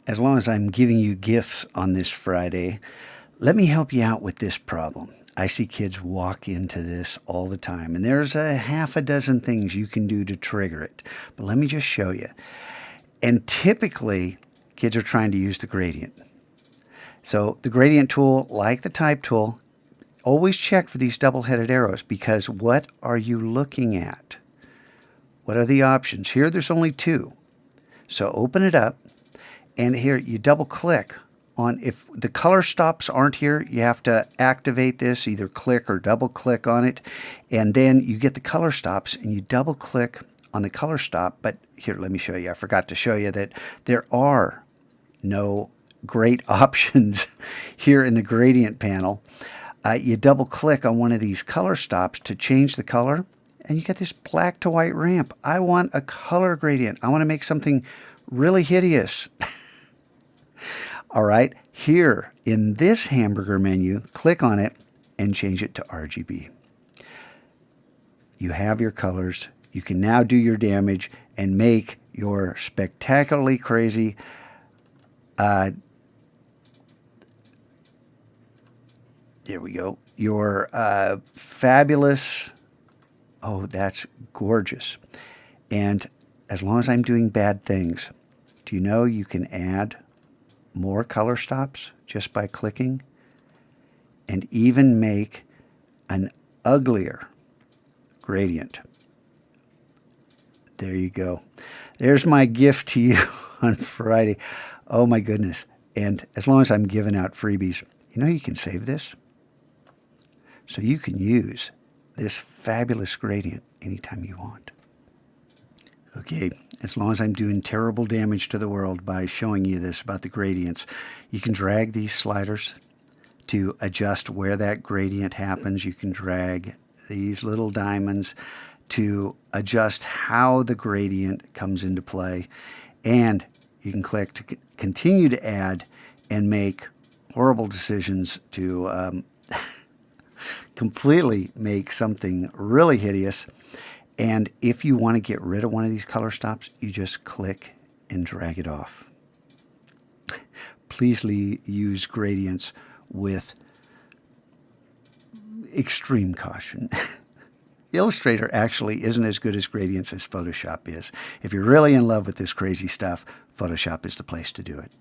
As long as I'm giving you gifts on this Friday, let me help you out with this problem. I see kids walk into this all the time, and there's a half a dozen things you can do to trigger it. But let me just show you. And typically, kids are trying to use the gradient. So the gradient tool, like the type tool, always check for these double-headed arrows, because what are you looking at? What are the options? Here, there's only two. So open it up, and here you double click on, if the color stops aren't here, you have to activate this, either click or double click on it, and then you get the color stops and you double click on the color stop. But here, let me show you. I forgot to show you that there are no great options here in the gradient panel. You double click on one of these color stops to change the color, and you get this black to white ramp. I want a color gradient. I want to make something really hideous. All right, here in this hamburger menu, click on it and change it to RGB. You have your colors. You can now do your damage and make your spectacularly crazy there we go. Your fabulous, oh, that's gorgeous. And as long as I'm doing bad things, do you know you can add more color stops just by clicking, and even make an uglier gradient? There you go. There's my gift to you on Friday. Oh my goodness. And as long as I'm giving out freebies, you know you can save this. So you can use this fabulous gradient anytime you want. Okay, as long as I'm doing terrible damage to the world by showing you this about the gradients, you can drag these sliders to adjust where that gradient happens. You can drag these little diamonds to adjust how the gradient comes into play. And you can click to continue to add and make horrible decisions to completely make something really hideous. And if you want to get rid of one of these color stops, you just click and drag it off. Please use gradients with extreme caution. Illustrator actually isn't as good as gradients as Photoshop is. If you're really in love with this crazy stuff, Photoshop is the place to do it.